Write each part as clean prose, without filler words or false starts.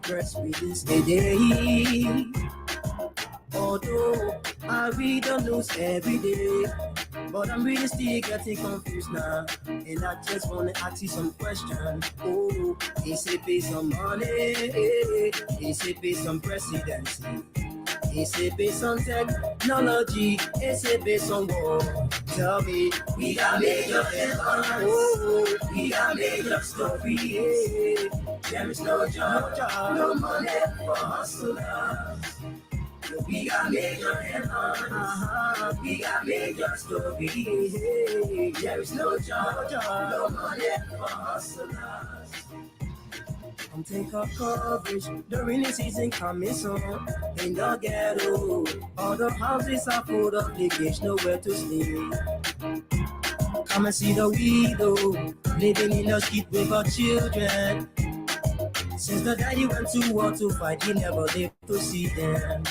press release today. Although I read the news every day, but I'm really still getting confused now. And I just wanna ask you some questions. Oh, is it based on money? Is it based on presidency? Is it based on technology? Is it based on war? Tell me, we got major headlines. Oh, we got major stories. There is no job, no money for hustlers. We got major headlines. We got major stories. There is no job, no money for hustlers. Come take up coverage, the rainy season coming soon. In the ghetto, all the houses are full of leakage, nowhere to sleep. Come and see the widow, living in the street with her children. Since the daddy went to war to fight, he never lived to see them.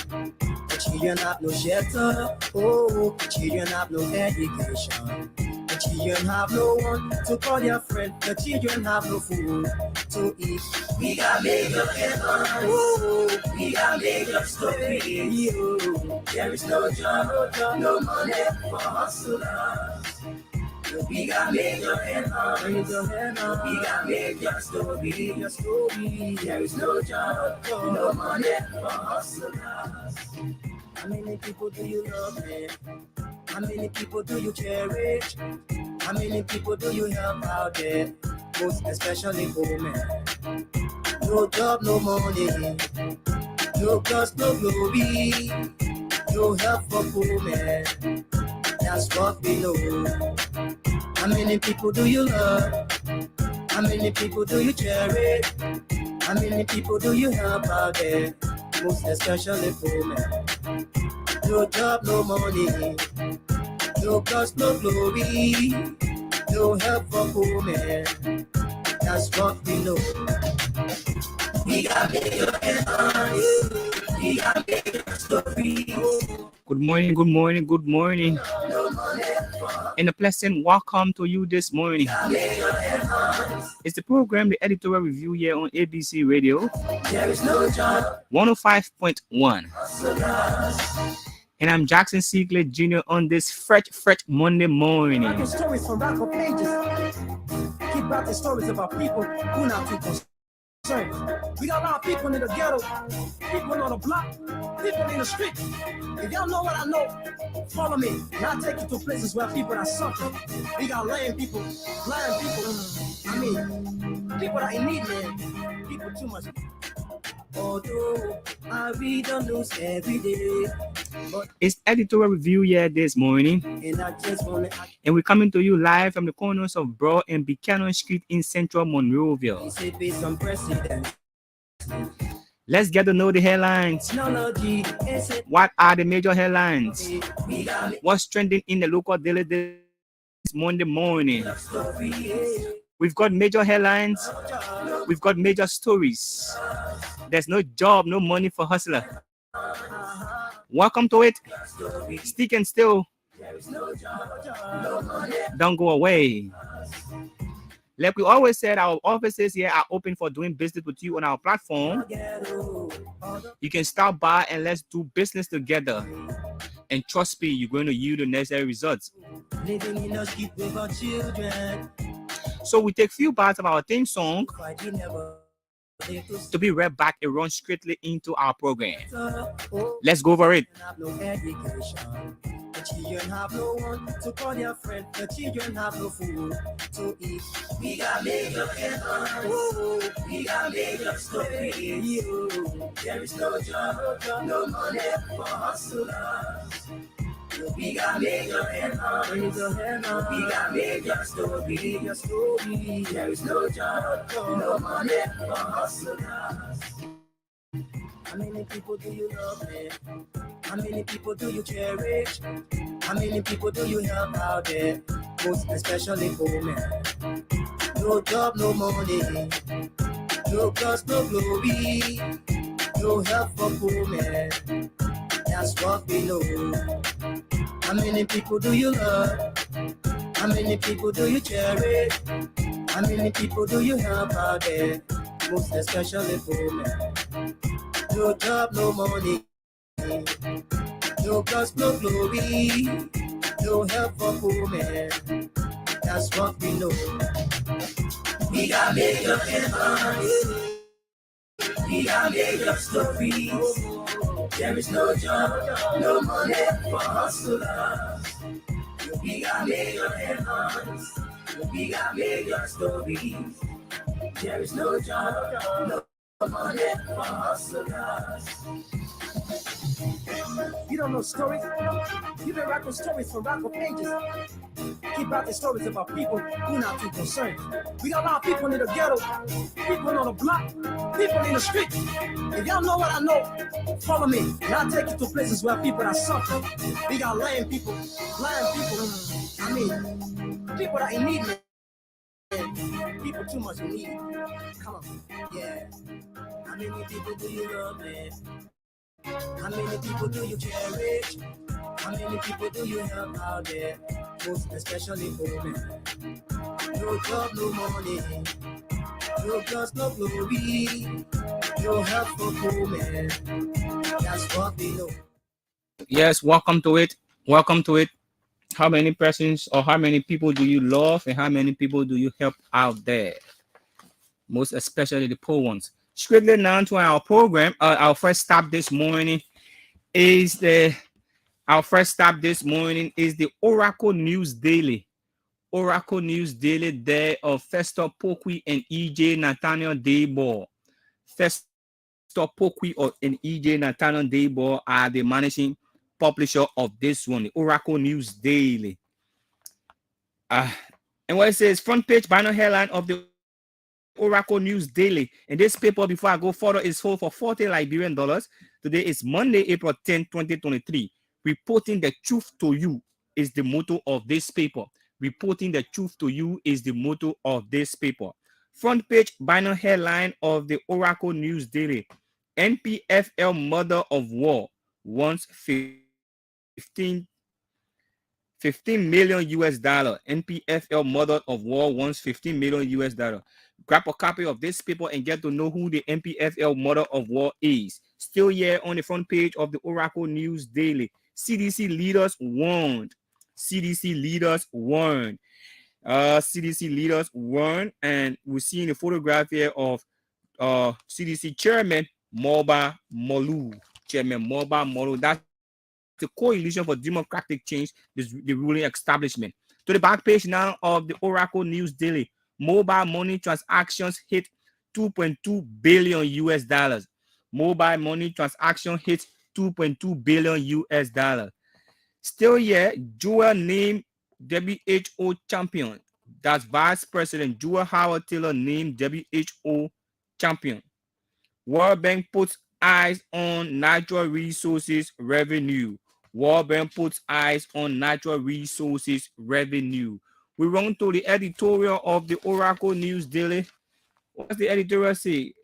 The children have no shelter, oh, the children have no education. The children have no one to call their friend. The children have no food to eat. We got major headlines. Oh, we got major stories. Oh, there is no job, no money for hustlers. We got major headlines. We got major stories. There is no job, no money for hustlers. How many people do you love, man? How many people do you cherish? How many people do you help out there? Most especially women. No job, no money. No cause, no glory. No help for poor men. That's what we know. How many people do you love? How many people do you cherish? How many people do you help out there? Most especially poor men. No job, no money. No cause, no glory. No help for poor men. That's what we know. We got bigger headlines. We got bigger stories. Good morning, good morning, good morning. And a pleasant welcome to you this morning. It's the program, the editorial review here on ABC Radio 105.1. And I'm Jackson Seagley Jr. on this fresh Monday morning. Stories from rapper pages. Keep writing stories about people who not too concerned. We got a lot of people in the ghetto, people on the block, people in the street. If y'all know what I know, follow me. And I'll take you to places where people are suffering. We got lame people. I mean, people that in need, man. People too much. Although I read the news every day. It's editorial review here this morning. And we're coming to you live from the corners of Broad and Buchanan Street in central Monroeville. Let's get to know the headlines. What are the major headlines? What's trending in the local daily this Monday morning? We've got major headlines. We've got major stories. There's no job, no money for hustler. Welcome to it. Stick and still. Don't go away. Like we always said, our offices here are open for doing business with you on our platform. You can stop by and let's do business together. And trust me, you're going to yield the necessary results. So we take few parts of our theme song to be read back and run straightly into our program. Let's go over it. The children have no one to call their friend. The children have no food to eat. We got major headlines. Oh, we got major stories. There is no job, no money for hustlers. We got major headlines. We got major stories. There is no job, no money for hustlers. How many people do you love, man? How many people do you cherish? How many people do you help out there? Most especially poor men. No job, no money. No cause, no glory. No help for poor men. That's what we know. How many people do you love? How many people do you cherish? How many people do you help out there? Most especially poor men. No job, no money. No cause, no glory. No help for poor man. That's what we know. We got major headlines. We got major stories. There is no job, no money for hustlers. We got major headlines. We got major stories. There is no job, no money for hustlers. You don't know stories? You've been rocking stories from Rocker Pages. Keep rocking stories about people who not too concerned. We got a lot of people in the ghetto, people on the block, people in the street. If y'all know what I know, follow me, and I'll take you to places where people are suffering. We got lying people, I mean, people that in need, man. People too much in need. Come on, yeah. How many people do you love, man? How many people do you cherish? How many people do you help out there? Most especially poor men. No job, no money. No trust, no glory. No help for poor men. That's what we know. Yes, welcome to it. Welcome to it. How many persons or how many people do you love and how many people do you help out there? Most especially the poor ones. Strictly now to our program. Our first stop this morning is the Oracle News Daily. Oracle News Daily there of Festor Pokui and EJ Nathaniel Dayball. Festor Pokui and EJ Nathaniel Dayball are the managing publisher of this one, the Oracle News Daily. And what it says, front page banner headline of the Oracle News Daily. And this paper, before I go further, is sold for 40 Liberian dollars. Today is Monday, April 10, 2023. Reporting the truth to you is the motto of this paper. Reporting the truth to you is the motto of this paper. Front page banner headline of the Oracle News Daily. NPFL Mother of War wants 15 million US dollar. NPFL Mother of War wants 15 million US dollar. Grab a copy of this paper and get to know who the NPFL Mother of War is. Still here on the front page of the Oracle News Daily. CDC leaders warned. CDC leaders warned. CDC leaders warned, and we're seeing a photograph here of CDC Chairman Moba Molu. Chairman Moba Molu. That's the Coalition for Democratic Change, the ruling establishment. To the back page now of the Oracle News Daily. Mobile money transactions hit 2.2 billion US dollars. Mobile money transaction hit 2.2 billion US dollars. Still here, Joel named WHO champion. That's Vice President Joel Howard Taylor named WHO champion. World Bank puts eyes on natural resources revenue. World Bank puts eyes on natural resources revenue. We run to the editorial of the Oracle News Daily. What's the editorial say?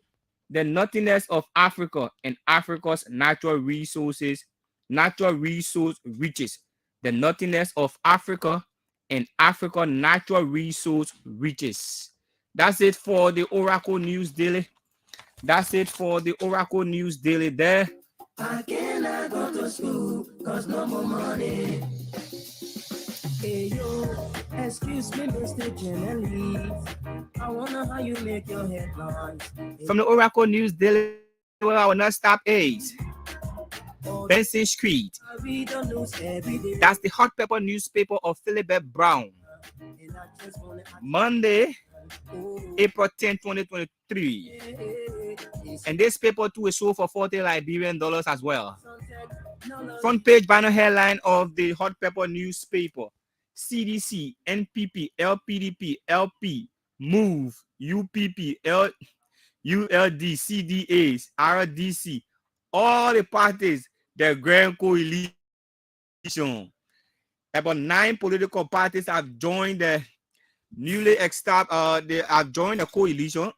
The nothingness of Africa and Africa's natural resource riches. The nothingness of Africa and Africa's natural resource riches. That's it for the Oracle News Daily. That's it for the Oracle News Daily there. I cannot go to school cause no more money. Hey yo, excuse me, Mr. Generally. I wonder how you make your headlines. From the Oracle News Daily, where I will not stop is Benson Street. That's the hot pepper newspaper of Philibert Brown. Monday, April 10, 2023. And this paper too is sold for 40 Liberian dollars as well. Front page banner headline of the hot pepper newspaper. CDC, NPP, LPDP, LP, MOVE, UPP, ULD, CDAs, RDC, all the parties, the Grand Coalition. About 9 political parties have joined the they have joined the coalition,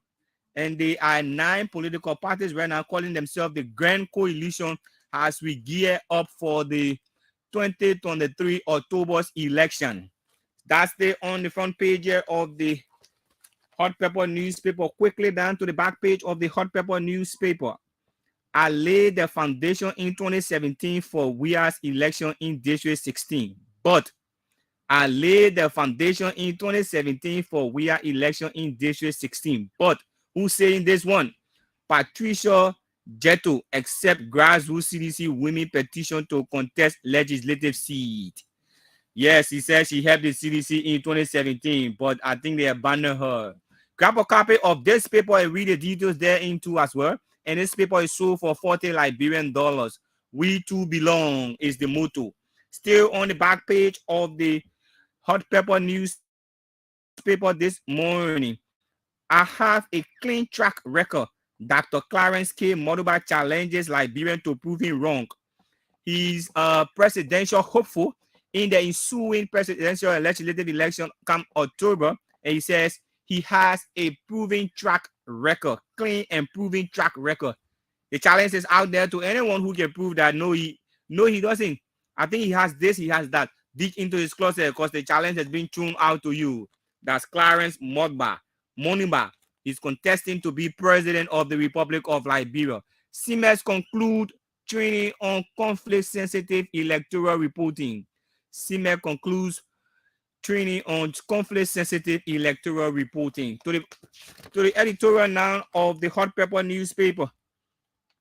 and they are 9 political parties right now calling themselves the Grand Coalition as we gear up for the 2023 October's election. That's on the front page here of the hot pepper newspaper. Quickly down to the back page of the hot pepper newspaper. I laid the foundation in 2017 for Weah's election in District 16, but I laid the foundation in 2017 for Weah election in District 16. But who's saying this one? Patricia Jetto accept grassroots CDC women petition to contest legislative seat. Yes, he said she helped the CDC in 2017, but I think they abandoned her. Grab a copy of this paper and read the details therein too as well. And this paper is sold for 40 Liberian dollars. We too belong is the motto. Still on the back page of the Hot Pepper newspaper this morning. I have a clean track record. Dr. Clarence K. Moduba challenges Liberian to prove him wrong. He's a presidential hopeful in the ensuing presidential and legislative election come October, and he says he has a proven track record, clean and proven track record. The challenge is out there to anyone who can prove that no, he doesn't. I think he has this, he has that. Dig into his closet because the challenge has been thrown out to you. That's Clarence Moniba. He's contesting to be president of the Republic of Liberia. CMS conclude training on conflict-sensitive electoral reporting. CMS concludes training on conflict-sensitive electoral reporting. To the editorial now of the Hot Pepper newspaper.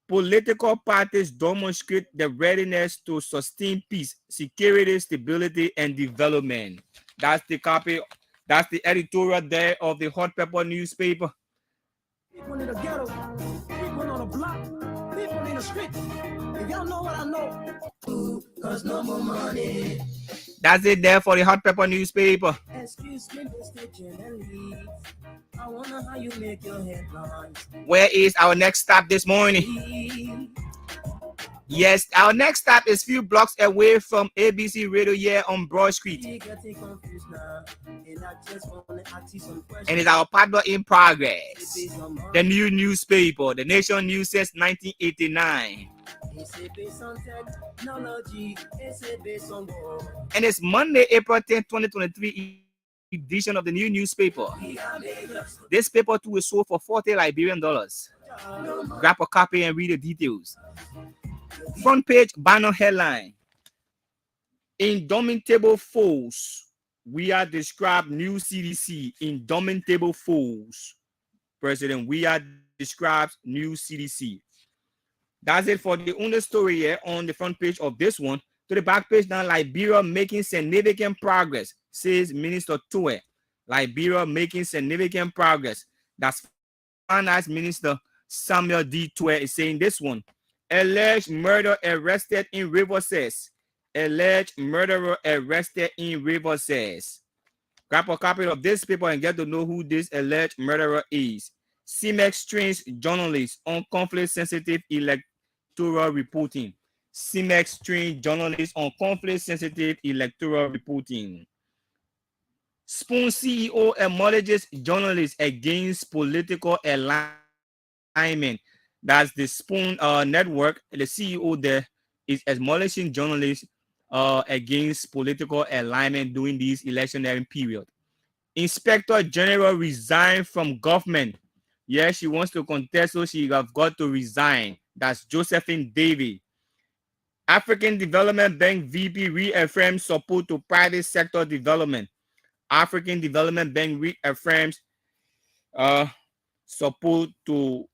Political parties demonstrate the readiness to sustain peace, security, stability, and development. That's the copy. That's the editorial there of the Hot Pepper newspaper. People in the ghetto, people on the block, people in the street. If y'all know what I know, cause no more money. That's it there for the Hot Pepper newspaper. Excuse me, Mr. Genevieve. I wonder how you make your headlines. Where is our next stop this morning? Yes, our next stop is few blocks away from ABC Radio here on Broad Street. And it's our partner in progress. The new newspaper, The Nation News since 1989. And it's Monday, April 10, 2023 edition of the new newspaper. This paper too is sold for 40 Liberian dollars. Grab a copy and read the details. Front page banner headline. Indomitable foes. Weah described new CDC. Indomitable foes. President Weah describes new CDC. That's it for the only story here on the front page of this one. To the back page now, Liberia making significant progress, says Minister Tue. Liberia making significant progress. That's Finance Minister Samuel D. Tue is saying this one. Alleged murder arrested in River says. Alleged murderer arrested in River says. Grab a copy of this paper and get to know who this alleged murderer is. CMEX trains journalists on conflict-sensitive electoral reporting. CMEX trained journalists on conflict-sensitive electoral reporting. Spoon CEO acknowledges journalists against political alignment. That's the Spoon network. The CEO there is acknowledging journalists against political alignment during this electionary period. Inspector General resigned from government. Yes, she wants to contest, so she have got to resign. That's Josephine Davy. African Development Bank VP reaffirms support to private sector development. African Development Bank reaffirms support to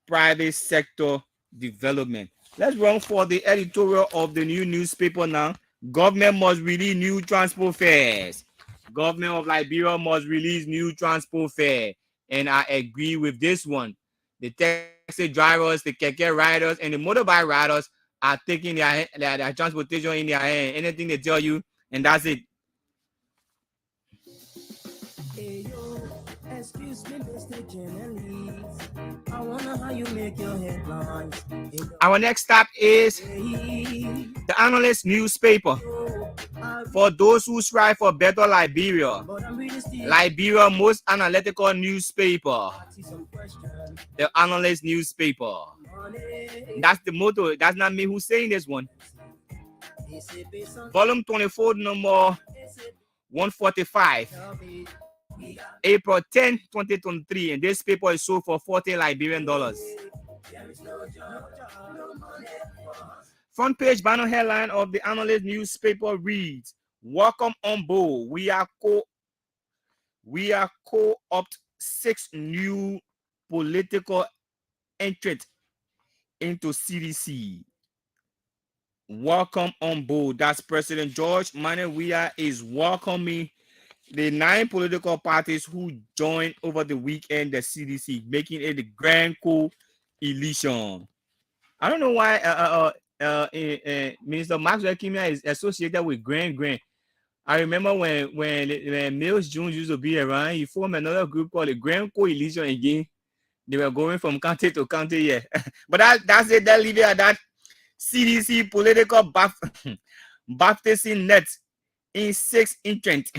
private sector development. Let's run for the editorial of the new newspaper now. Government must release new transport fares. Government of Liberia must release new transport fare. And I agree with this one. The taxi drivers, the keke riders, and the motorbike riders are taking their transportation in their hand. Anything they tell you, and that's it. Hey, yo, excuse me, Mr. Genevieve. I wonder how you make your headlines. Our next stop is the Analyst newspaper. For those who strive for better Liberia, Liberia most analytical newspaper, the Analyst newspaper. That's the motto. That's not me who's saying this one. Volume 24, number 145. April 10, 2023, and this paper is sold for 40 Liberian dollars. There is no job, no money for us. Front page banner headline of the analyst newspaper reads, "Welcome on board. We are co-opt 6 new political entrants into CDC. Welcome on board." That's President George Manuel Weah is welcoming the 9 political parties who joined over the weekend the CDC, making it the grand coalition. I don't know why Minister Maxwell Kimia is associated with Grand. I remember when Mills Jones used to be around, he formed another group called the Grand Coalition again. They were going from county to county, yeah. But that's it. That leave it at that. CDC political baptism net in 6 inches.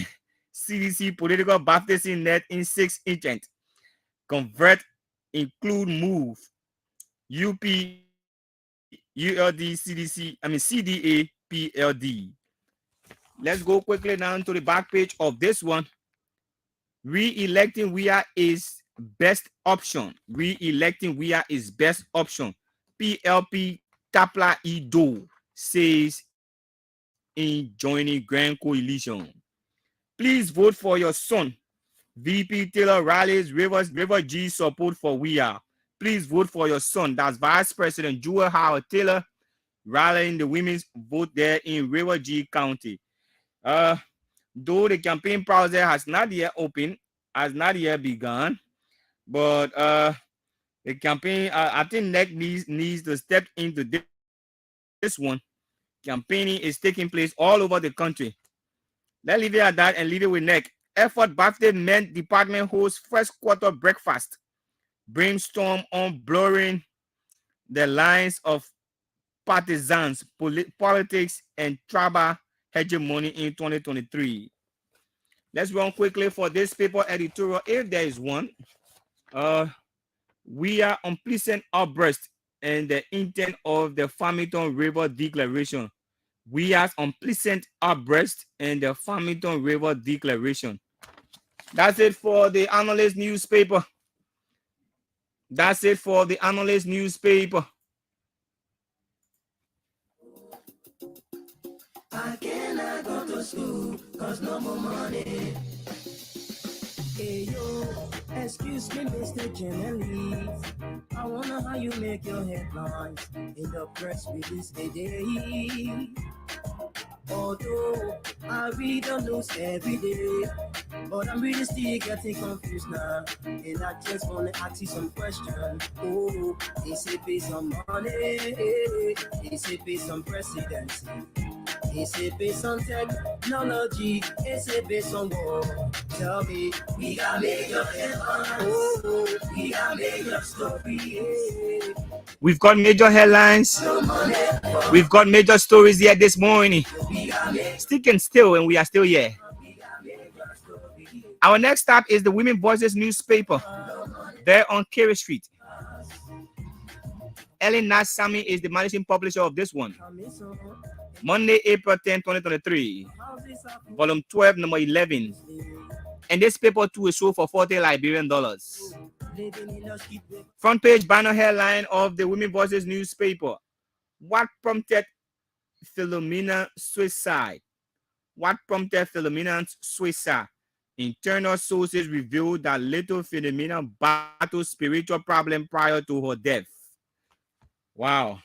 CDC political baptism net in 6 inches. Convert, include, move. UP, ULD, CDA, PLD. Let's go quickly down to the back page of this one. Re-electing Weah is best option. Re-electing Weah is best option. PLP Tapla Ido says in joining Grand Coalition. Please vote for your son. VP Taylor rallies River G support for Weah. Please vote for your son. That's Vice President Jewel Howard Taylor rallying the women's vote there in River G County. Though the campaign process has not yet opened, has not yet begun, but the campaign, I think NEC needs to step into this one. Campaigning is taking place all over the country. Let's leave it at that and leave it with NEC. Effort birthday meant department hosts first quarter breakfast. Brainstorm on blurring the lines of partisans, politics, and tribal hegemony in 2023. Let's run quickly for this paper editorial, if there is one. We are unpleasant outburst and the intent of the Farmington River Declaration. We are unpleasant outburst and the Farmington River Declaration. That's it for the analyst newspaper. That's it for the analyst newspaper. I cannot go to school, cause no more money. Hey yo, excuse me, Mr. Journalist. I wonder how you make your headlines in the press release today. Although I read the news every day, but I'm really still getting confused now. And I just wanna ask you some questions. Oh, is it based on money? Is it based on presidency? Is it based on technology? Is it based on war? Tell me, we got major headlines. Oh, we got major stories. We've got major headlines. We've got major stories here this morning. Sticking still, and we are still here. Our next stop is the Women Voices newspaper. There on Carey Street. Ellen Nash Sami is the managing publisher of this one. Monday, April 10, 2023. Volume 12, number 11. And this paper too is sold for $40 Liberian dollars. Front page banner headline of the Women Voices newspaper. What prompted Philomena's suicide? What prompted Philomena's suicide? Internal sources revealed that little Philomena battled spiritual problem prior to her death. Wow.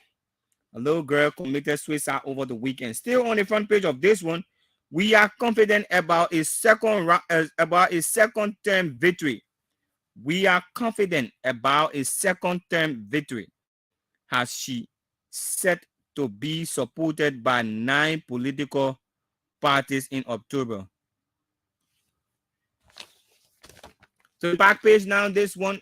A little girl committed suicide over the weekend. Still on the front page of this one, we are confident about a second term victory. We are confident about a second term victory, as she set to be supported by 9 political parties in October. So the back page now, this one,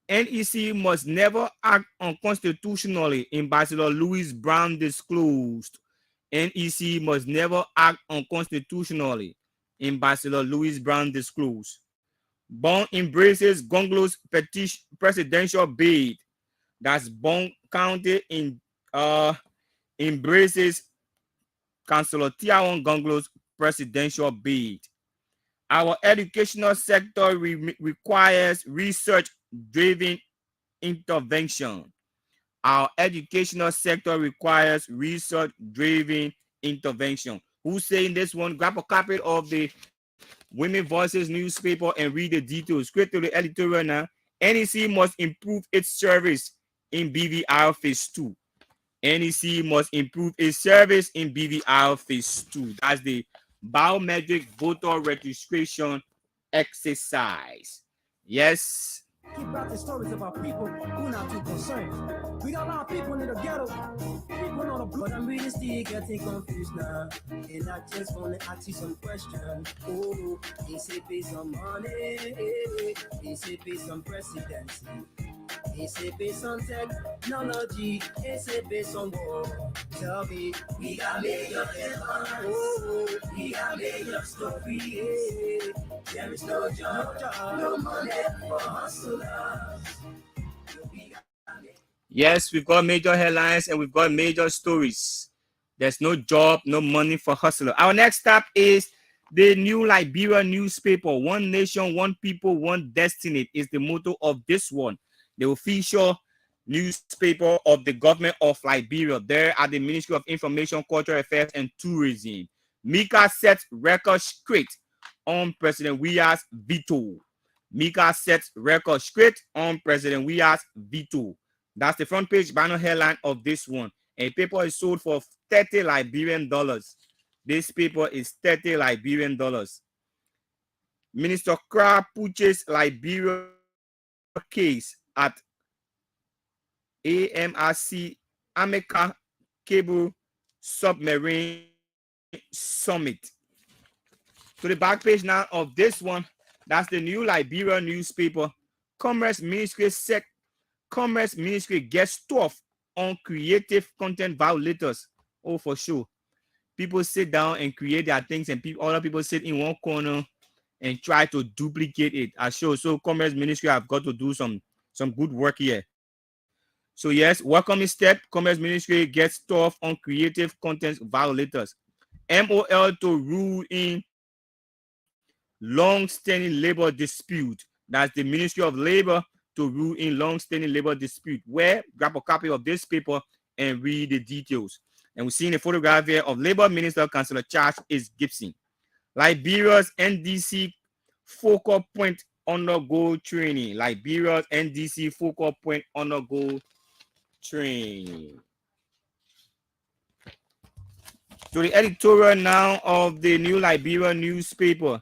NEC must never act unconstitutionally, Ambassador Louis Brown disclosed. NEC must never act unconstitutionally, Ambassador Louis Brown disclosed. Bond embraces Gonglo's presidential bid. That's Bond County embraces Councilor Tiawan Gonglo's presidential bid. Our educational sector requires research-driven intervention. Our educational sector requires research-driven intervention. Who's saying this one? Grab a copy of the Women Voices newspaper and read the details. Straight to the editorial now. NEC must improve its service in BVR Phase 2. NEC must improve its service in BVR Phase 2. That's the biometric voter registration exercise. Yes. Keep out the stories about people who not too concerned. We got a lot of people in the ghetto. People know the blood. I'm really still getting confused now. And I just want to ask you some questions. Oh, is it based on money? Is it based on presidency? Is it based on technology? Is it based on war? Tell me, we got major headlines. Oh, we got major stories. There is no job, no money for hustlers. Yes, we've got major headlines and we've got major stories. There's no job, no money for hustler. Our next stop is the New Liberia newspaper. One nation, one people, one destiny is the motto of this one. The official newspaper of the government of Liberia. There at the Ministry of Information, Cultural Affairs, and Tourism. Mika sets record straight on President Weah's veto. Mika sets record straight on President Weah's veto. That's the front page banner headline of this one. A paper is sold for 30 Liberian dollars. This paper is 30 Liberian dollars. Minister Kra purchased Liberia case at AMRC America Cable Submarine Summit. To the back page now of this one, that's the New Liberia newspaper. Commerce Ministry gets tough on creative content violators. Oh, for sure. People sit down and create their things, and other people sit in one corner and try to duplicate it. I sure. So Commerce Ministry have got to do some good work here. So yes, welcoming step. Commerce Ministry gets tough on creative content violators. MOL to rule in long-standing labor dispute. That's the Ministry of Labor to rule in long-standing labor dispute. Where grab a copy of this paper and read the details. And we're seeing a photograph here of Labor Minister Councillor Charles is Gibson. Liberia's NDC focal point undergo training. Liberia's NDC focal point undergo training. To the editorial now of the New Liberia newspaper.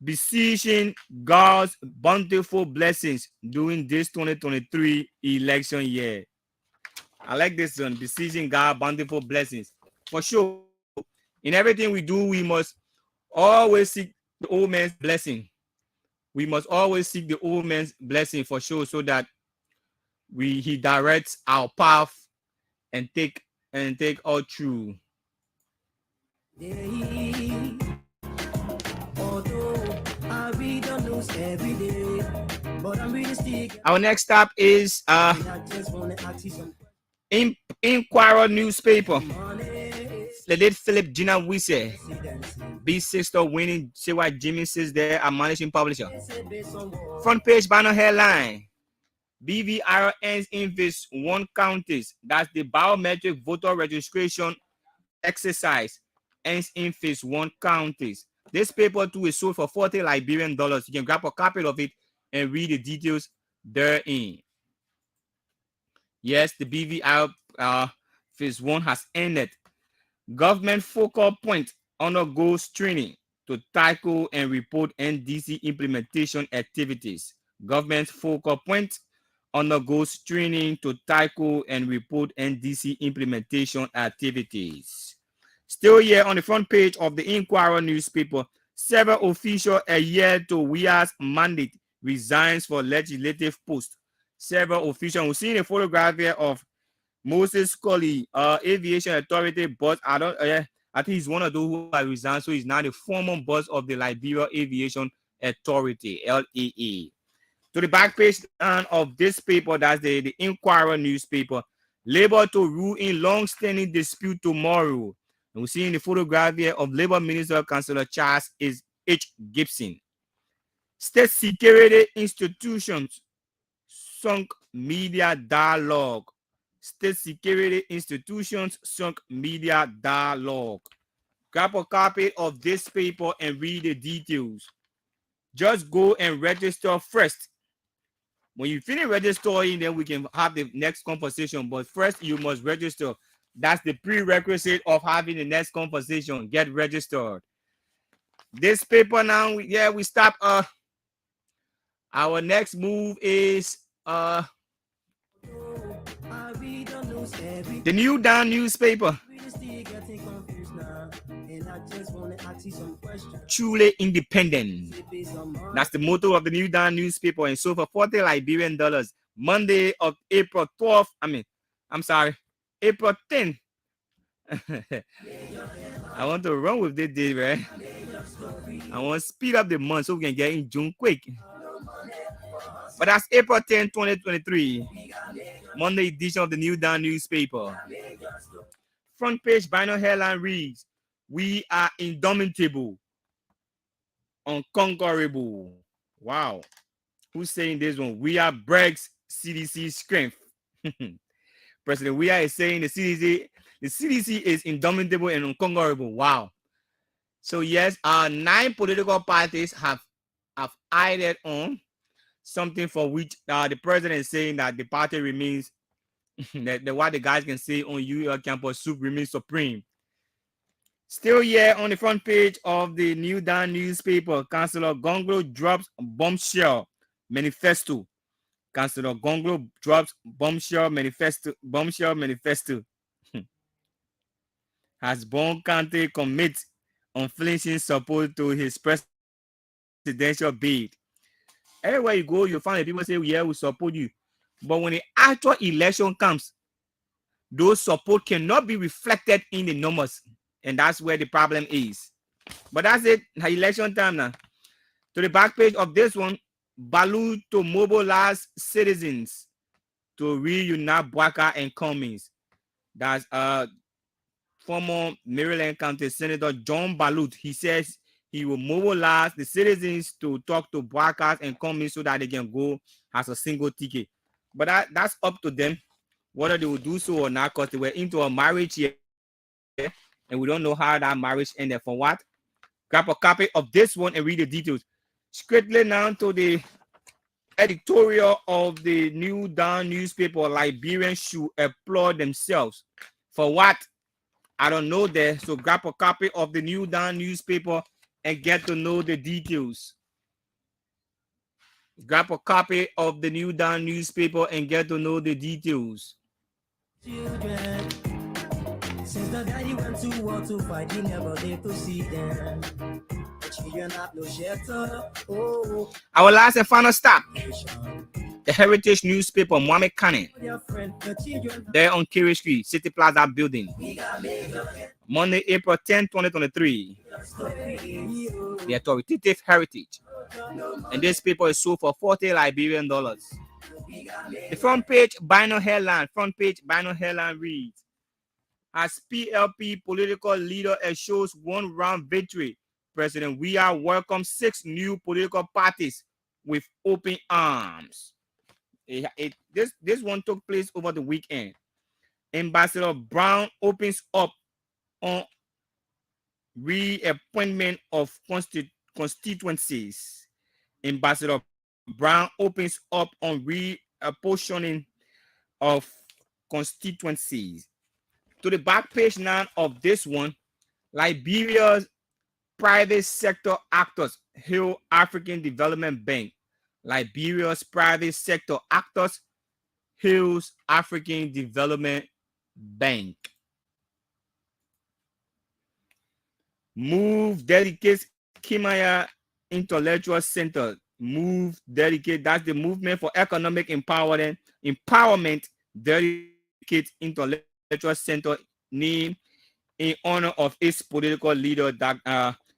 Beseeching God's bountiful blessings during this 2023 election year. I like this one. Beseeching God's bountiful blessings. For sure, in everything we do, we must always seek the old man's blessing. We must always seek the old man's blessing for sure, so that he directs our path and take all through. Our next stop is Inquirer newspaper. Lady Philip Gina Wise, B sister winning CY Jimmy says there are managing publisher. Front page banner headline. BVR ends in phase 1 counties. That's the biometric voter registration exercise ends in phase 1 counties. This paper too is sold for 40 Liberian dollars. You can grab a copy of it and read the details therein. Yes, the BVR phase 1 has ended. Government focal point undergoes training to tackle and report NDC implementation activities. Government focal point undergoes training to tackle and report NDC implementation activities. Still here on the front page of the Inquirer newspaper, several officials adhere to Weah's mandate resigns for legislative post. Several officials. We're seeing a photograph here of Moses Scully, Aviation Authority boss. I think he's one of those who have resigned, so he's now the former boss of the Liberia Aviation Authority, LAA. To the back page of this paper, that's the Inquirer newspaper. Labor to rule in long-standing dispute tomorrow. And we're seeing the photograph here of Labor Minister Councillor Charles is H. Gibson. State security institutions sunk media dialogue. State security institutions sunk media dialogue. Grab a copy of this paper and read the details. Just go and register first. When you finish registering, then we can have the next conversation. But first, you must register. That's the prerequisite of having the next conversation. Get registered. This paper now, we stop. Our next move is the New Dawn newspaper. Truly independent. That's the motto of the New Dawn newspaper, and so for $40 Liberian dollars, Monday of April 12th. April 10th. I want to run with this day, right? I want to speed up the month so we can get in June quick. But that's April 10, 2023. Monday edition of the New Dawn newspaper. Front page banner headline reads, "We are indomitable, unconquerable." Wow. Who's saying this one? We are Bregg's CDC strength. President Weah is saying the CDC is indomitable and unconquerable. Wow. So yes, 9 political parties have added on something for which the president is saying that the party remains, that what the guys can say on UL campus, soup remains supreme. Still here on the front page of the New Dawn newspaper, Councillor Gonglo drops bombshell manifesto. Councillor Gonglo drops bombshell manifesto. Has Bon County commit unflinching support to his presidential bid. Everywhere you go, you find people say, yeah, we support you. But when the actual election comes, those support cannot be reflected in the numbers. And that's where the problem is. But that's it. Election time now. To the back page of this one, Balu to mobilize citizens to reunite Bwaka and Cummings. That's former Maryland County Senator John Balut. He says he will mobilize the citizens to talk to Bwaka and Cummings so that they can go as a single ticket. But that's up to them, whether they will do so or not, because they were into a marriage here, and we don't know how that marriage ended. For what? Grab a copy of this one and read the details. Strictly now to the editorial of the New Dawn newspaper. Liberians should applaud themselves. For what? I don't know there. So grab a copy of the New Dawn newspaper and get to know the details. Grab a copy of the New Dawn newspaper and get to know the details. Children, since the daddy went to war to fight, he never lived to see them. The children have no shelter. Oh. Our last and final stop. The Heritage newspaper, Mohammed Kane. There on Kiri Street, City Plaza building. Monday, April 10, 2023. The authoritative Heritage. And this paper is sold for $40 Liberian dollars. The front page banner headline reads, as PLP political leader assures one-round victory, President Weah welcomes 6 new political parties with open arms. This one took place over the weekend. Ambassador Brown opens up on reappointment of constituencies. Ambassador Brown opens up on reapportioning of constituencies. To the back page now of this one, Liberia's private sector actors hail African Development Bank. Liberia's private sector actors hails African Development Bank. Move dedicates Kimaya Intellectual Center. Move dedicate, that's the movement for economic empowerment. Dedicates Intellectual Center named in honor of its political leader,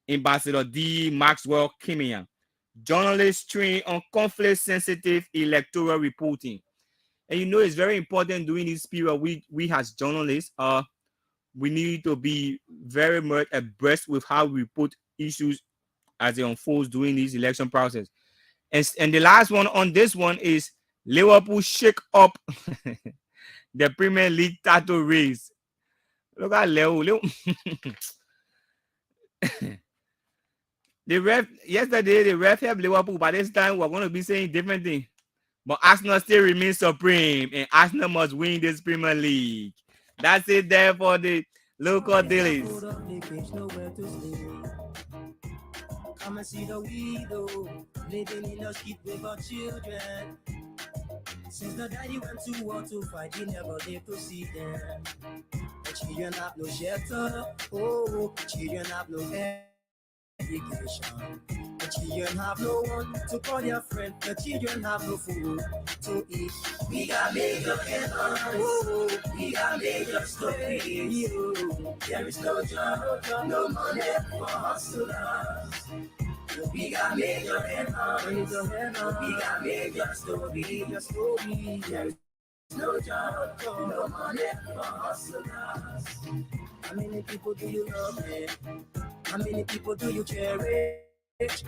Ambassador D. Maxwell Kimia. Journalists trained on conflict-sensitive electoral reporting. And you know, it's very important during this period, we as journalists, we need to be very much abreast with how we report issues as they unfold during this election process. And the last one on this one is Liverpool shake up the Premier League title race. Look at Leo. The ref yesterday, the ref helped Liverpool. By this time, we're going to be saying different things. But Arsenal still remains supreme, and Arsenal must win this Premier League. That's it there for the local dailies. Come and see the widow living in the street with her children. Since the daddy went to war to fight, he never lived to see them. The children have no shelter, oh, children have no education. The children have no one to call their friend. The children have no food to eat. We got major headlines, oh, we got major stories. There is no job, no money for hustlers. We got major headlines, we got major stories. There is no job, no money for hustlers. How many people do you love, man? How many people do you cherish?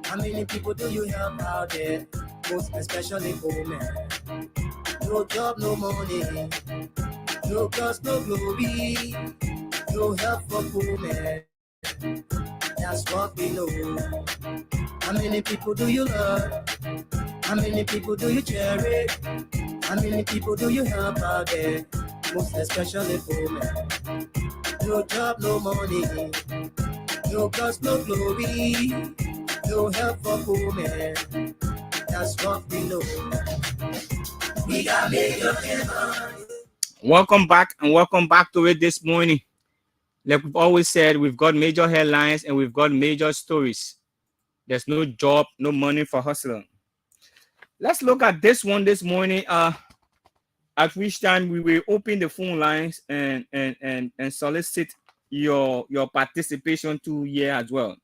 How many people do you help out there? Most especially poor men. No job, no money. No cause, no glory. No help for poor men. That's what we know. How many people do you love? How many people do you cherish? How many people do you help out there? Most especially poor men. No job, no money. No cause, no glory. No help for poor men. That's what we know. We got major headlines. Welcome back to it this morning. Like we've always said, we've got major headlines and we've got major stories. There's no job, no money for hustling. Let's look at this one this morning. At which time we will open the phone lines and solicit your participation to here as well.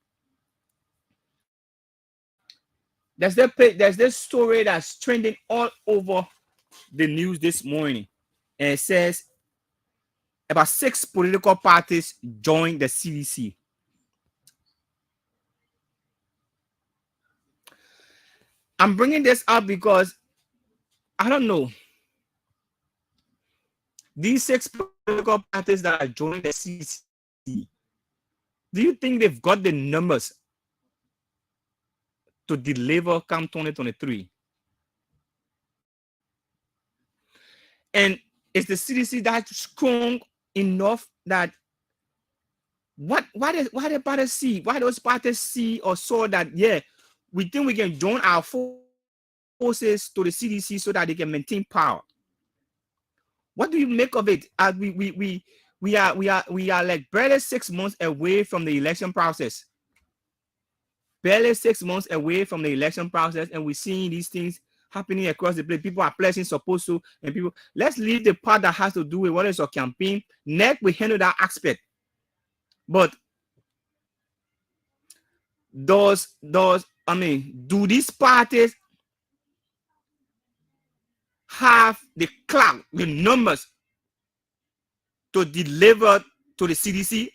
There's this story that's trending all over the news this morning, and it says about 6 political parties joined the CDC. I'm bringing this up because I don't know. These 6 political parties that are joining the CDC, do you think they've got the numbers to deliver come 2023? And is the CDC that strong enough that why the parties see, why those parties see or saw that, yeah, we think we can join our forces to the CDC so that they can maintain power? What do you make of it? We are like barely 6 months away from the election process. Barely 6 months away from the election process, and we're seeing these things happening across the place. People are pledging supposed to, and people. Let's leave the part that has to do with what is your campaign. Next, we handle that aspect. But do these parties have the clout, the numbers to deliver to the CDC?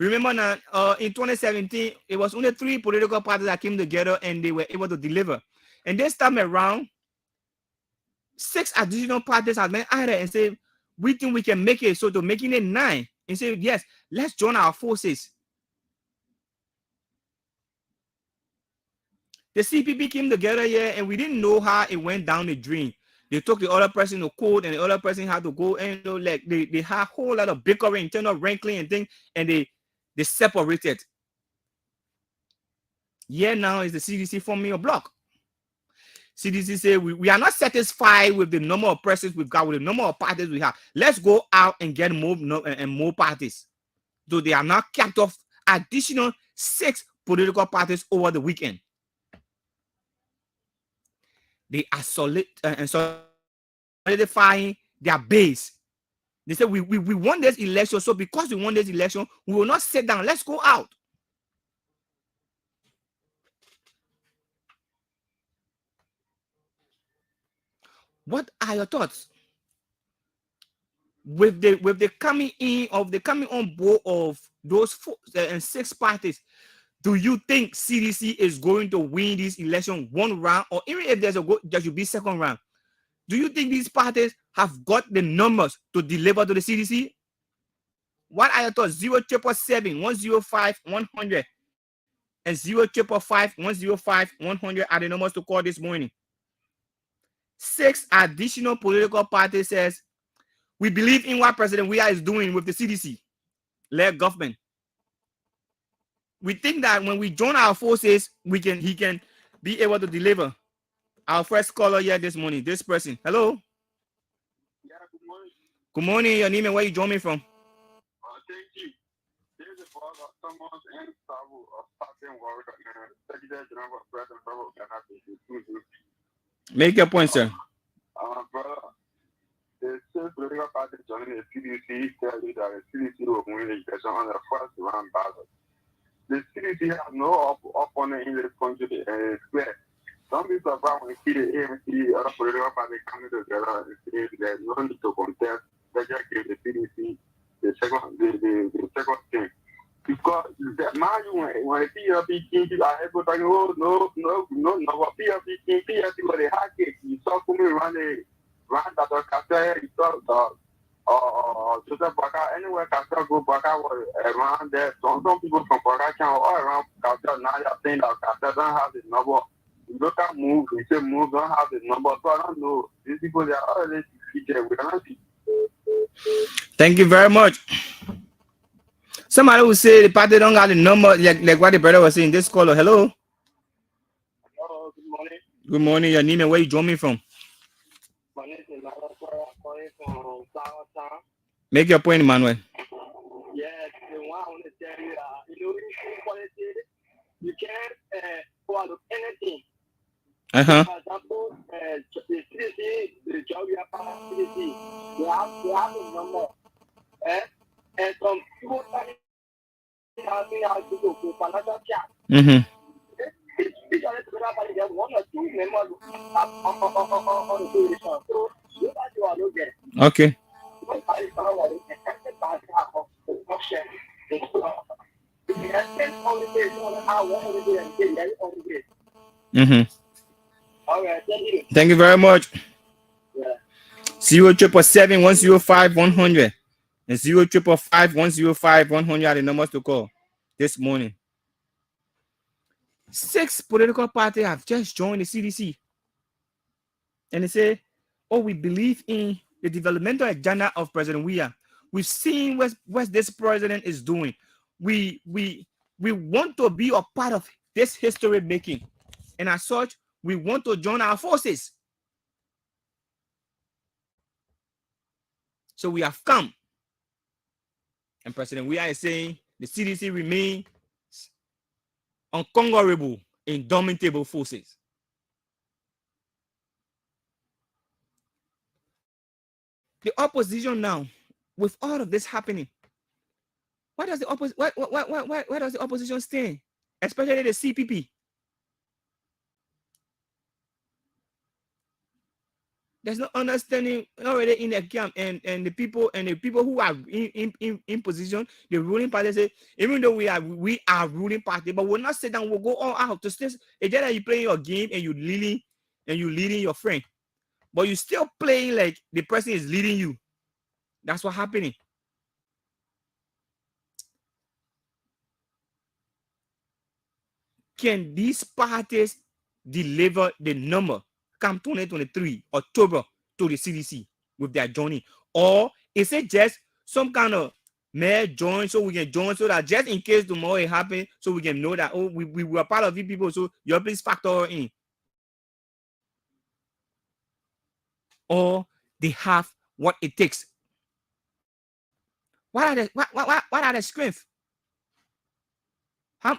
Remember now, in 2017, it was only 3 political parties that came together and they were able to deliver. And this time around, 6 additional parties have been added and said, we think we can make it. So to making it 9 and say, yes, let's join our forces. The CPP came together here and we didn't know how it went down the drain. They took the other person to court and the other person had to go, and like they had a whole lot of bickering, internal rankling and things, and they separated. Here now is the CDC forming a block. CDC say we are not satisfied with the number of persons we've got, with the number of parties we have. Let's go out and get more parties. So they are now capped off additional 6 political parties over the weekend. They are solidifying their base. They say we won this election, so because we won this election, we will not sit down. Let's go out. What are your thoughts with the coming on board of those 4 and 6 parties? Do you think CDC is going to win this election one round, or even if there should be second round? Do you think these parties have got the numbers to deliver to the CDC? What are your thoughts? 077-7 105-100 and 055-105-100 are the numbers to call this morning. 6 additional political parties says we believe in what President Weah is doing with the CDC-led government. We think that when we join our forces, he can be able to deliver. Our first caller here this morning, this person. Hello. Yeah, good morning. Good morning. Your name and where you join me from? Thank you. This is for someone in Sabu of starting work and Secretary General President of Ghana. Make your point, sir. Brother, the state political party joining the CDC tell you that the CDC will win the election on the first round ballot. The CDC has no opponent in this country. It's clear. Don't be surprised when you see the ANC or political party coming together and say there's no need to contest. They just give the CDC the second thing. Because that man, when the PLP came, I have to go, no, PLP came, PLP was a hack it. You saw me run that Castle, you saw Joseph Baka, anywhere Castle go Baka was around there. Some people from Baka can all around Castle. Now you're saying that Castle don't have the number. You look at move, we say move, don't have the number. So I don't know. These people, they are already defeated. We cannot see. Thank you very much. Somebody will say the party don't have the number, like what the brother was saying. This caller, hello. Hello, good morning. Good morning. Your name and where you join me from? My name is Emmanuel. I'm calling from South. Make your point, Emmanuel. Yes, the one I want to tell you, in politics, you can't go out of anything. For example, the CDC, the Georgia CDC, they have a number. And some people have to go financial chat. Each other together, they have 1 or 2 members on the position. So, you are looking. Okay. Thank you very much. 077-105-100 and 055-105-100 are the numbers to call this morning. 6 political parties have just joined the CDC, and they say, "Oh, we believe in the developmental agenda of President Weah. We've seen what this president is doing. We want to be a part of this history making, and as such, we want to join our forces. So we have come." And President Weah is saying the CDC remains unconquerable, indomitable forces. The opposition now, with all of this happening, where does the opposition stand? Especially the CPP. There's no understanding already in the camp, and the people who are in position, the ruling party say, even though we are ruling party, but we'll not sit down, we'll go all out to stay. It's just that you play your game and you leading your friend, but you still playing like the person is leading you. That's what's happening. Can these parties deliver the number come 2023 October to the CDC with their joining, or is it just some kind of mere join so we can join so that just in case tomorrow it happens, so we can know that, oh, we were part of it people, so your please factor in, or they have what it takes? What are the strengths? How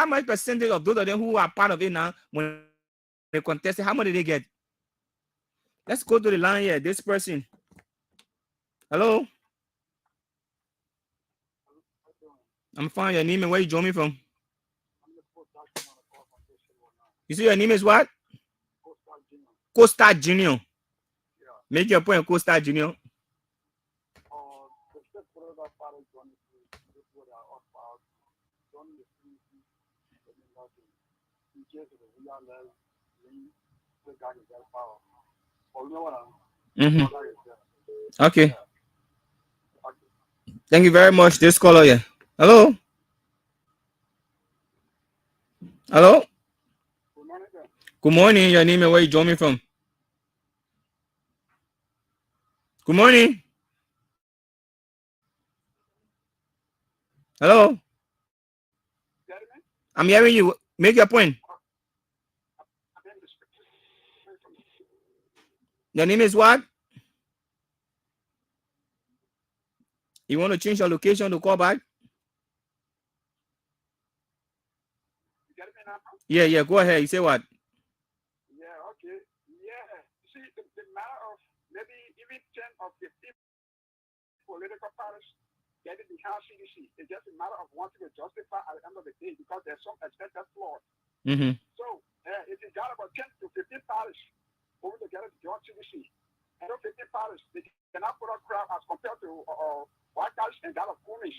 much percentage of those of them who are part of it now, when they contested, how much did they get? Let's go to the line here. This person. Hello. I'm fine. Your name and where you join me from? You see your name is what? Costa Junior. Make your point, Costa Junior. Mm-hmm. Okay. Thank you very much. This caller here. Hello. Hello. Good morning. Your name and where you join me from? Good morning. Hello. I'm hearing you. Make your point. Your name is what? You want to change your location to call back? Yeah, yeah. Go ahead. You say what? Political parties getting behind CDC. It's just a matter of wanting to justify at the end of the day because there's some expected flaws. Mm-hmm. So if you got about 10 to 15 parties over together to join CDC, and those 15 parties, they cannot put up crowd as compared to white guys and that of Kumis.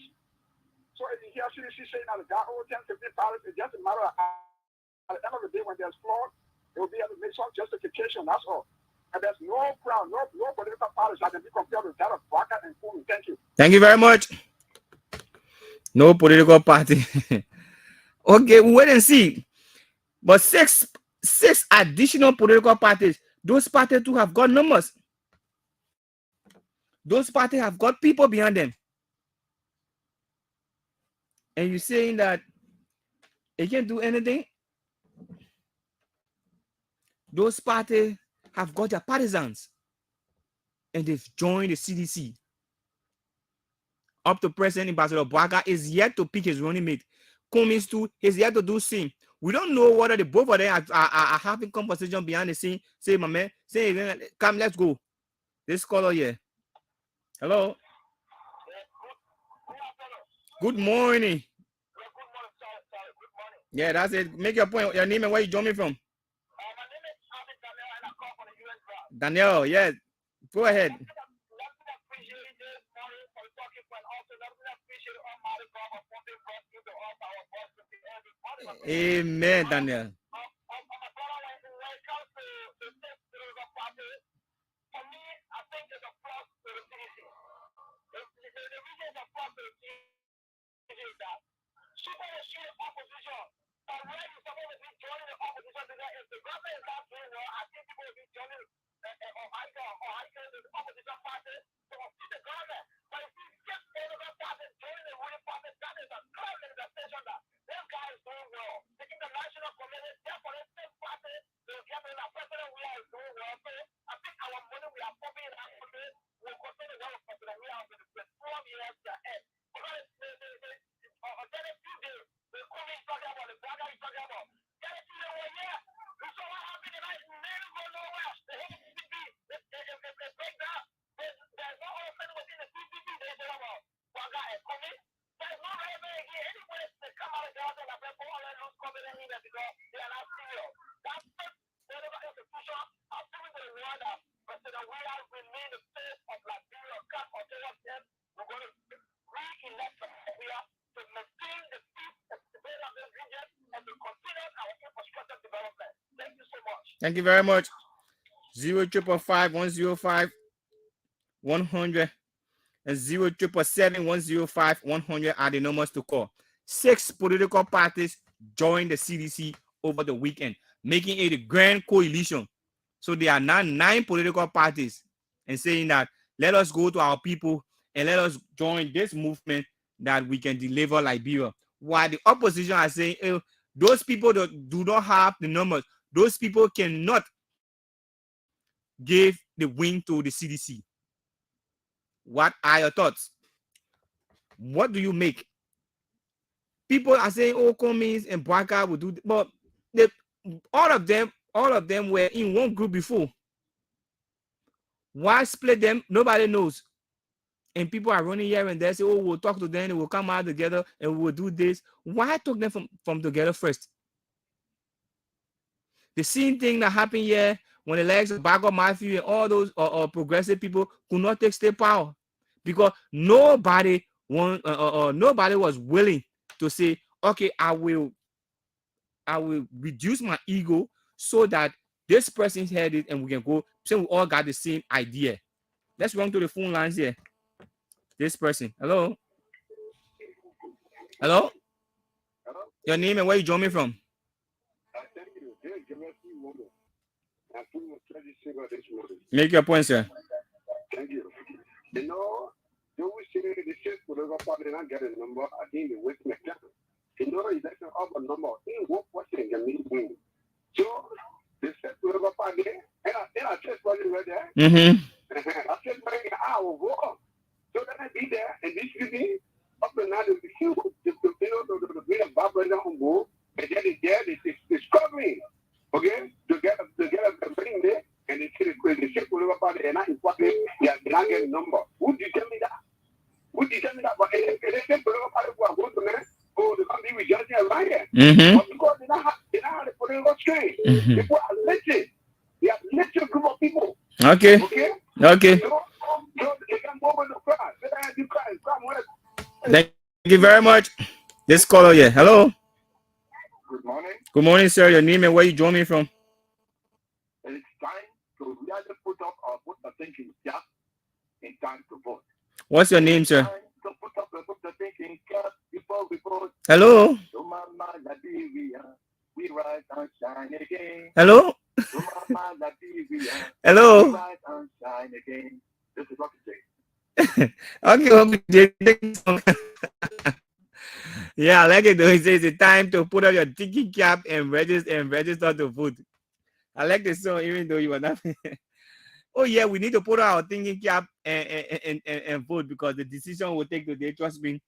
So if you hear CDC saying that they got over 10, 15 parties, it's just a matter of at the end of the day when there's flaws, they will be able to make some justification, that's all. And there's no crowd, no political parties that can be compared with that of Waka and Kumi. Thank you. Thank you very much. No political party. Okay, we wait and see. But six additional political parties. Those parties too have got numbers. Those parties have got people behind them. And you're saying that they can't do anything? Those parties have got their partisans. And they've joined the CDC. Up to President Ambassador Braga is yet to pick his running mate. Cummings too is yet to do same. We don't know whether the both of them are having conversation behind the scene. Say, my man, say, come, let's go. This caller here. Hello. Good morning. Yeah, that's it. Make your point. Your name and where you join me from. Daniel, yeah. Go ahead. Amen, Daniel. Thank you very much. 0555105 100 and 0777105 100 are the numbers to call. 6 political parties joined the CDC over the weekend, making it a grand coalition. So there are now 9 political parties and saying that let us go to our people and let us join this movement that we can deliver Liberia. While the opposition are saying, those people that do not have the numbers, those people cannot give the win to the CDC. What are your thoughts? What do you make? People are saying, oh, Cummings and Braga will do, but all of them were in one group before. Why split them? Nobody knows. And people are running here and there, say, oh, we'll talk to them, we'll come out together and we'll do this. Why took them from together first? The same thing that happened here when the legs of Bago Matthew and all those progressive people could not take state power because nobody was willing to say, okay, I will I will reduce my ego so that this person heard it and we can go. So we all got the same idea. Let's run to the phone lines here. This person. Hello. Hello. Hello? Your name and where you join me from? Thank you. I'm feeling pretty sick of this morning. Make your point, sir. Thank you. You know, they always say the shit for the party and I get a number. I think they waste my time. You know, election of a number. In what question can me win? So, they said to the party, and I just put it right there. I just bring an hour walk. So then I be there, and this evening, up and down the hill, the green barber on board, and then they discover me. Okay? To get a bring there, and they say the ship will over party, and I important, yeah, I get a number. Who did you tell me that? Who did you tell me that? But they say will over party for a good man. Oh, they can't be with judging a liar. But because they don't have the political strength. People are literate. They are literate group of people. Okay. So they can go over the crowd. You cry. Thank you very much. This caller here. Hello. Good morning. Good morning, sir. Your name and where you join me from? It's time to really put the thinking cap in time to vote. What's your name, sir? Time to put the thinking cap before we vote. Hello. We rise and shine again. Hello. Hello. We rise and shine again. This is what you say. Okay. Yeah, I like it though. He says it's time to put on your thinking cap and register to vote. I like the song, even though you are not. Oh yeah, we need to put on our thinking cap and vote because the decision we'll take today, trust me,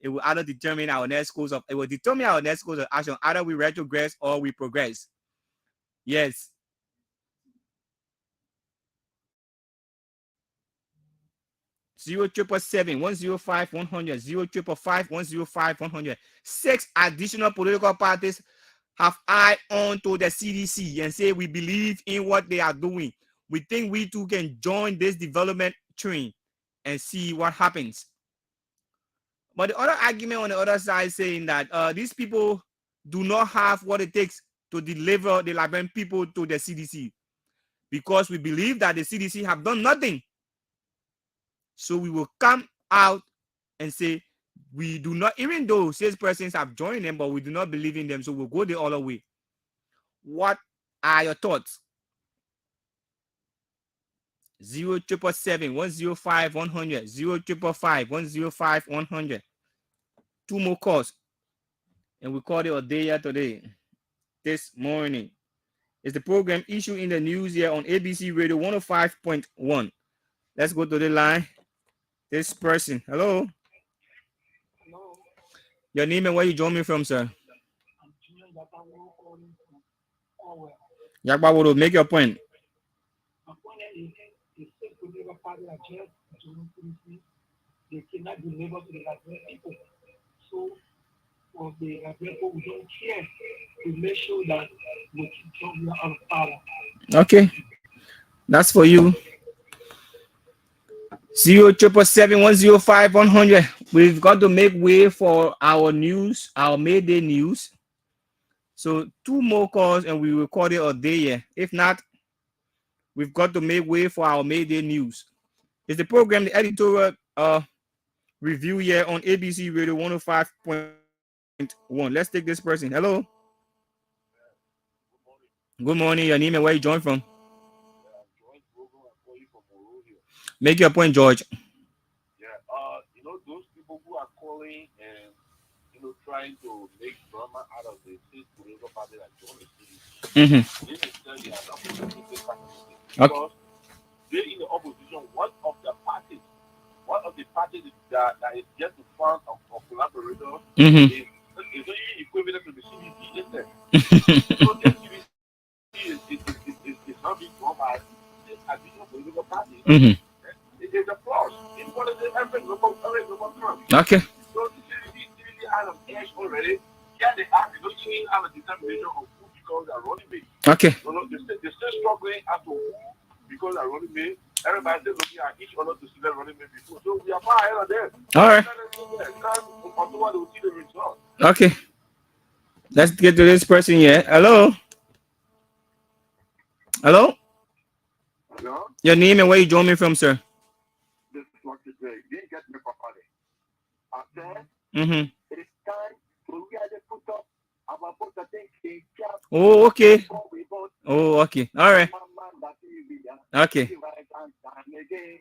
it will either determine our next course of action. Either we retrogress or we progress. Yes. Zero 105 100 0555 105 100. 6 additional political parties have eye on to the CDC and say we believe in what they are doing. We think we too can join this development train and see what happens. But the other argument on the other side saying that these people do not have what it takes to deliver the Liberian people to the CDC because we believe that the CDC have done nothing. So we will come out and say we do not, even though salespersons have joined them, but we do not believe in them. So we'll go the other way. What are your thoughts? 0777 105 100 0555 105 100. 2 more calls, and we called it a day here today. This morning is the program issue in the news here on ABC Radio 105.1. Let's go to the line. This person. Hello. Hello. Your name and where you join me from, sir? Yakbaworo, make your point. My point is the state to Labour Party are just they cannot deliver to the Liberian people. So, for the Liberian people, we don't care to make sure that we keep out of power. Okay. That's for you. 0777 105 100. We've got to make way for our news, our May Day news. So 2 more calls and we record it a day here. If not, we've got to make way for our May Day news. It's the program, the editorial review here on ABC Radio 105.1. Let's take this person. Hello. Good morning. Your name and where you join from? Make your point, George. Yeah, those people who are calling and trying to make drama out of the state political party that joined the city. They necessarily are not political parties because they're in the opposition. One of the parties that is yet to found a collaborator is not even equivalent to the CDC, isn't it? So the CDC is not being drawn by this additional political party. It is a plus in what is every local country. Okay. So the CDC has an edge already. Yeah, they have even have a determination of who becomes a running mate. Okay. So they're still struggling as to who becomes a running mate. Everybody's still looking at each other to see their running mate before. So we are far ahead of them. All right. After what they will see the result. Okay. Let's get to this person here. Hello. Hello. Hello? Your name and where you join me from, sir? This is what you say. You didn't get me properly. I said, Mm-hmm. it's time to really put up our book that thinking. Oh, okay. Oh, okay. All right. Okay.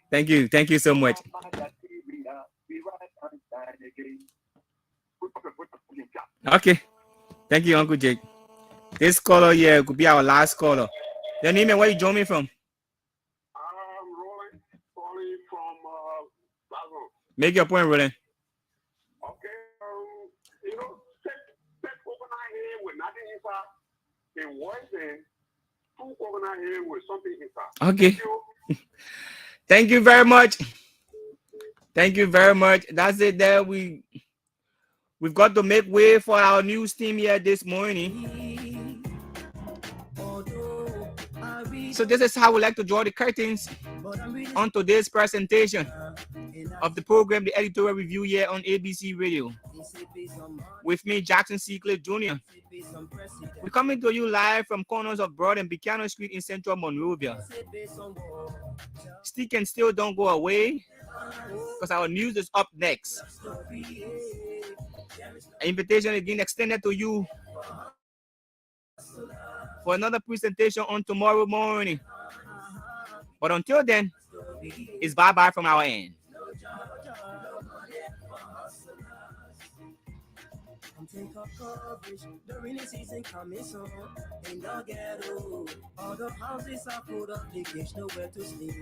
Thank you. Thank you so much. Okay. Thank you, Uncle Jake. This caller here could be our last caller. Your name and where you join me from? I'm Roland, calling from Basel. Make your point, Roland. Okay, you know, set coconut here with nothing inside. It wasn't two coconut here with something inside. Okay. Thank you very much. Thank you very much. That's it there. We've got to make way for our news team here this morning. So this is how we like to draw the curtains on today's presentation of the program, the editorial review here on ABC Radio. With me, Jackson C. Cliff Jr. We're coming to you live from corners of Broad and Buchanan Street in central Monrovia. Stick and still don't go away because our news is up next. An invitation is being extended to you for another presentation on tomorrow morning. But until then, it's bye-bye from our end. Take up coverage, the rainy season coming soon. In the ghetto, all the houses are full of leakage, nowhere to sleep.